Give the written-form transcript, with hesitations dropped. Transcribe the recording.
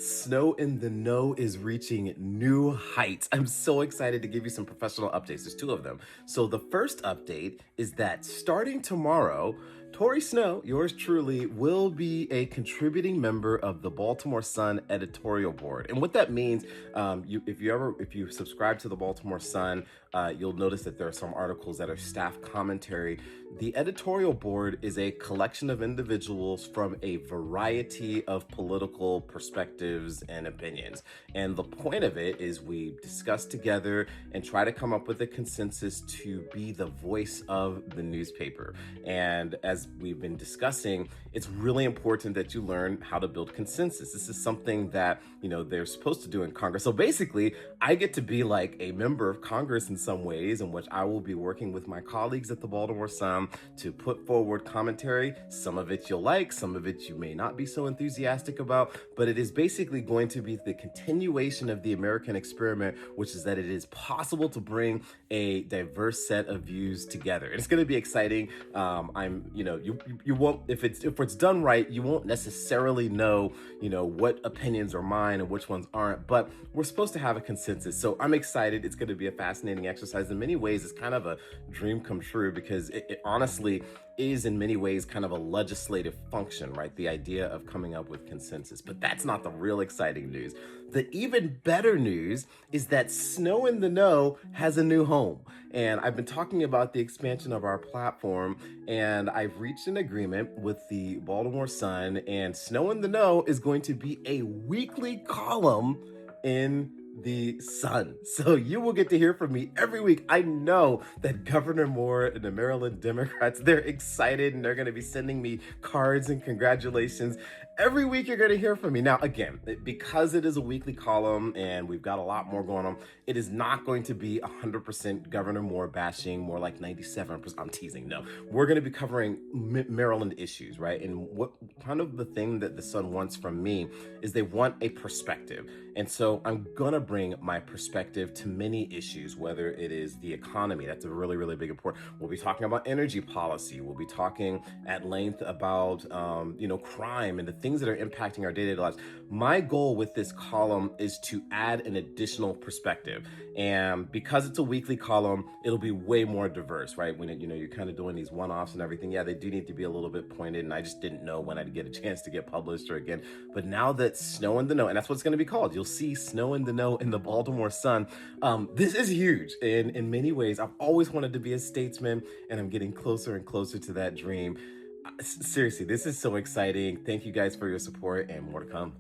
Snow in the Know is reaching new heights. I'm so excited to give you some professional updates. There's two of them. So the first update is that starting tomorrow, Tori Snow, yours truly, will be a contributing member of the Baltimore Sun editorial board. And what that means, if you subscribe to the Baltimore Sun, you'll notice that there are some articles that are staff commentary. The editorial board is a collection of individuals from a variety of political perspectives and opinions. And the point of it is we discuss together and try to come up with a consensus to be the voice of the newspaper. And as we've been discussing, it's really important that you learn how to build consensus. This is something that, they're supposed to do in Congress. So basically, I get to be like a member of Congress in some ways, in which I will be working with my colleagues at the Baltimore Sun to put forward commentary. Some of it you'll like, some of it you may not be so enthusiastic about, but it is basically going to be the continuation of the American experiment, which is that it is possible to bring a diverse set of views together. And it's going to be exciting. You won't, if it's done right, you won't necessarily know, what opinions are mine and which ones aren't, but we're supposed to have a consensus. So I'm excited. It's going to be a fascinating exercise. In many ways, it's kind of a dream come true because it honestly is in many ways kind of a legislative function, right? The idea of coming up with consensus. But that's not the real exciting news. The even better news is that Snow in the Know has a new home. And I've been talking about the expansion of our platform, and I've reached an agreement with the Baltimore Sun, and Snow in the Know is going to be a weekly column in the Sun. So you will get to hear from me every week. I know that Governor Moore and the Maryland Democrats, they're excited and they're going to be sending me cards and congratulations. Every week you're going to hear from me. Now, again, because it is a weekly column and we've got a lot more going on, it is not going to be 100% Governor Moore bashing, more like 97%. I'm teasing. No, we're going to be covering Maryland issues, right? And what kind of the thing that the Sun wants from me is they want a perspective. And so I'm going to bring my perspective to many issues, whether it is the economy. That's a really, really big important. We'll be talking about energy policy. We'll be talking at length about, crime and the things that are impacting our day-to-day lives. My goal with this column is to add an additional perspective. And because it's a weekly column, it'll be way more diverse, right? When you're kind of doing these one-offs and everything. Yeah, they do need to be a little bit pointed. And I just didn't know when I'd get a chance to get published or again. But now that Snow in the Know, and that's what it's going to be called. You'll see Snow in the Know in the Baltimore Sun. This is huge. In many ways, I've always wanted to be a statesman, and I'm getting closer and closer to that dream. Seriously, this is so exciting. Thank you guys for your support, and more to come.